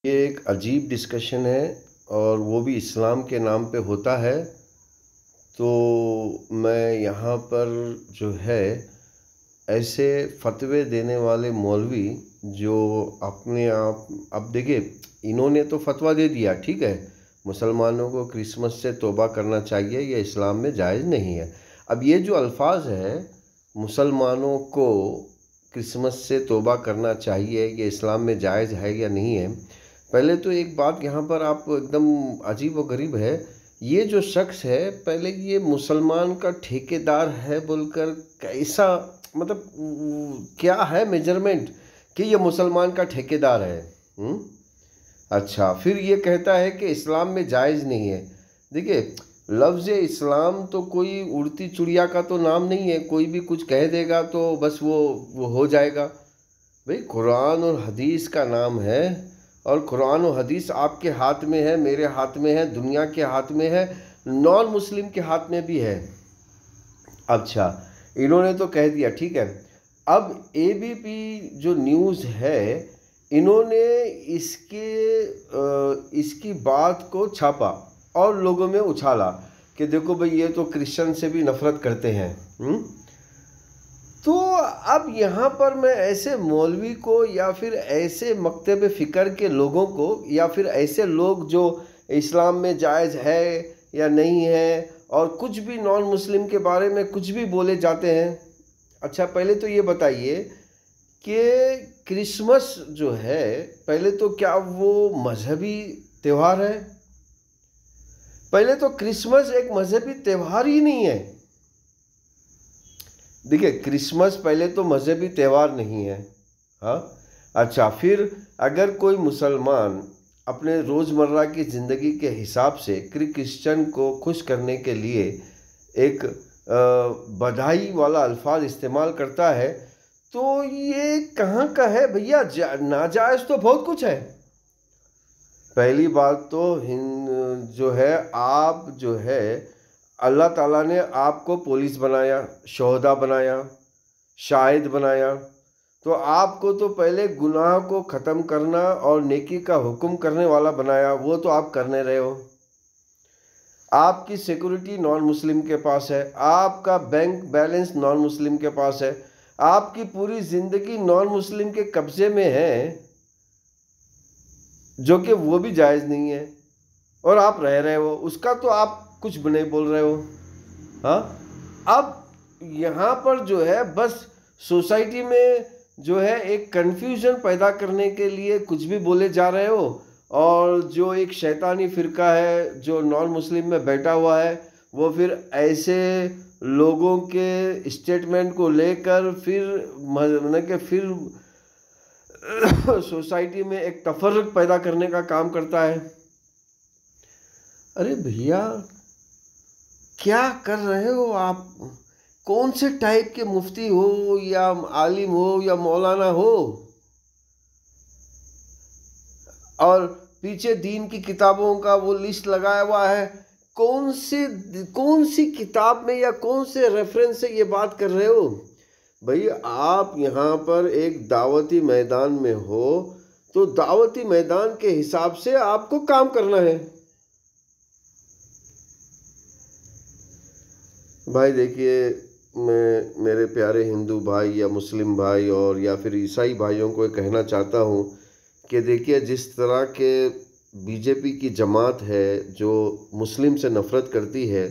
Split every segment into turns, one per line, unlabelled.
ये एक अजीब डिस्कशन है और वो भी इस्लाम के नाम पे होता है। तो मैं यहाँ पर जो है ऐसे फतवे देने वाले मौलवी जो अपने आप, अब देखिए, इन्होंने तो फतवा दे दिया, ठीक है, मुसलमानों को क्रिसमस से तौबा करना चाहिए, ये इस्लाम में जायज़ नहीं है। अब ये जो अल्फाज है, मुसलमानों को क्रिसमस से तौबा करना चाहिए, ये इस्लाम में जायज़ है या नहीं है। पहले तो एक बात यहाँ पर आप एकदम अजीब व गरीब है, ये जो शख्स है पहले ये मुसलमान का ठेकेदार है बोलकर कैसा, मतलब क्या है मेजरमेंट कि ये मुसलमान का ठेकेदार है। अच्छा, फिर ये कहता है कि इस्लाम में जायज़ नहीं है। देखिए, लफ्ज़ इस्लाम तो कोई उड़ती चिड़िया का तो नाम नहीं है, कोई भी कुछ कह देगा तो बस वो हो जाएगा। भाई, कुरान और हदीस का नाम है और कुरान और हदीस आपके हाथ में है, मेरे हाथ में है, दुनिया के हाथ में है, नॉन मुस्लिम के हाथ में भी है। अच्छा, इन्होंने तो कह दिया, ठीक है। अब एबीपी जो न्यूज़ है, इन्होंने इसकी बात को छापा और लोगों में उछाला कि देखो भाई, ये तो क्रिश्चियन से भी नफरत करते हैं। तो अब यहाँ पर मैं ऐसे मौलवी को या फिर ऐसे मकतब फ़िक्र के लोगों को या फिर ऐसे लोग जो इस्लाम में जायज़ है या नहीं है और कुछ भी नॉन मुस्लिम के बारे में कुछ भी बोले जाते हैं। अच्छा, पहले तो ये बताइए कि क्रिसमस जो है, पहले तो क्या वो मजहबी त्यौहार है? पहले तो क्रिसमस एक मजहबी त्यौहार ही नहीं है। देखिए, क्रिसमस पहले तो मजहबी त्यौहार नहीं है। हाँ, अच्छा, फिर अगर कोई मुसलमान अपने रोज़मर्रा की ज़िंदगी के हिसाब से क्रिश्चियन को खुश करने के लिए एक बधाई वाला अल्फाज इस्तेमाल करता है, तो ये कहाँ का है भैया? नाजायज़ तो बहुत कुछ है। पहली बात तो जो है, आप जो है, अल्लाह ताला ने आपको पुलिस बनाया, शोहदा बनाया, शाहिद बनाया, तो आपको तो पहले गुनाह को ख़त्म करना और नेकी का हुक्म करने वाला बनाया, वो तो आप करने रहे हो। आपकी सिक्योरिटी नॉन मुस्लिम के पास है, आपका बैंक बैलेंस नॉन मुस्लिम के पास है, आपकी पूरी ज़िंदगी नॉन मुस्लिम के कब्ज़े में है, जो कि वो भी जायज़ नहीं है, और आप रह रहे हो, उसका तो आप कुछ भी नहीं बोल रहे हो। हाँ, अब यहाँ पर जो है बस सोसाइटी में जो है एक कन्फ्यूजन पैदा करने के लिए कुछ भी बोले जा रहे हो, और जो एक शैतानी फ़िरका है जो नॉन मुस्लिम में बैठा हुआ है, वो फिर ऐसे लोगों के स्टेटमेंट को लेकर फिर सोसाइटी में एक तफर्रुक पैदा करने का काम करता है। अरे भैया, क्या कर रहे हो आप? कौन से टाइप के मुफ्ती हो या आलिम हो या मौलाना हो, और पीछे दीन की किताबों का वो लिस्ट लगाया हुआ है? कौन सी किताब में या कौन से रेफरेंस से ये बात कर रहे हो? भाई, आप यहाँ पर एक दावती मैदान में हो, तो दावती मैदान के हिसाब से आपको काम करना है। भाई देखिए, मैं मेरे प्यारे हिंदू भाई या मुस्लिम भाई और या फिर ईसाई भाइयों को कहना चाहता हूँ कि देखिए, जिस तरह के बीजेपी की जमात है जो मुस्लिम से नफ़रत करती है,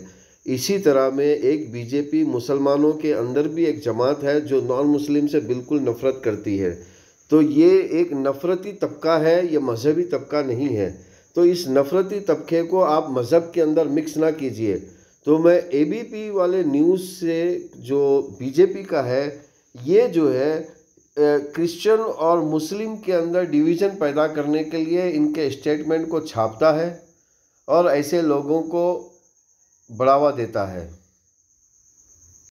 इसी तरह में एक बीजेपी मुसलमानों के अंदर भी एक जमात है जो नॉन मुस्लिम से बिल्कुल नफ़रत करती है। तो ये एक नफ़रती तबका है, ये मजहबी तबका नहीं है। तो इस नफ़रती तबके को आप मज़हब के अंदर मिक्स ना कीजिए। तो मैं एबीपी वाले न्यूज़ से, जो बीजेपी का है, ये जो है क्रिश्चियन और मुस्लिम के अंदर डिवीज़न पैदा करने के लिए इनके स्टेटमेंट को छापता है और ऐसे लोगों को बढ़ावा देता है।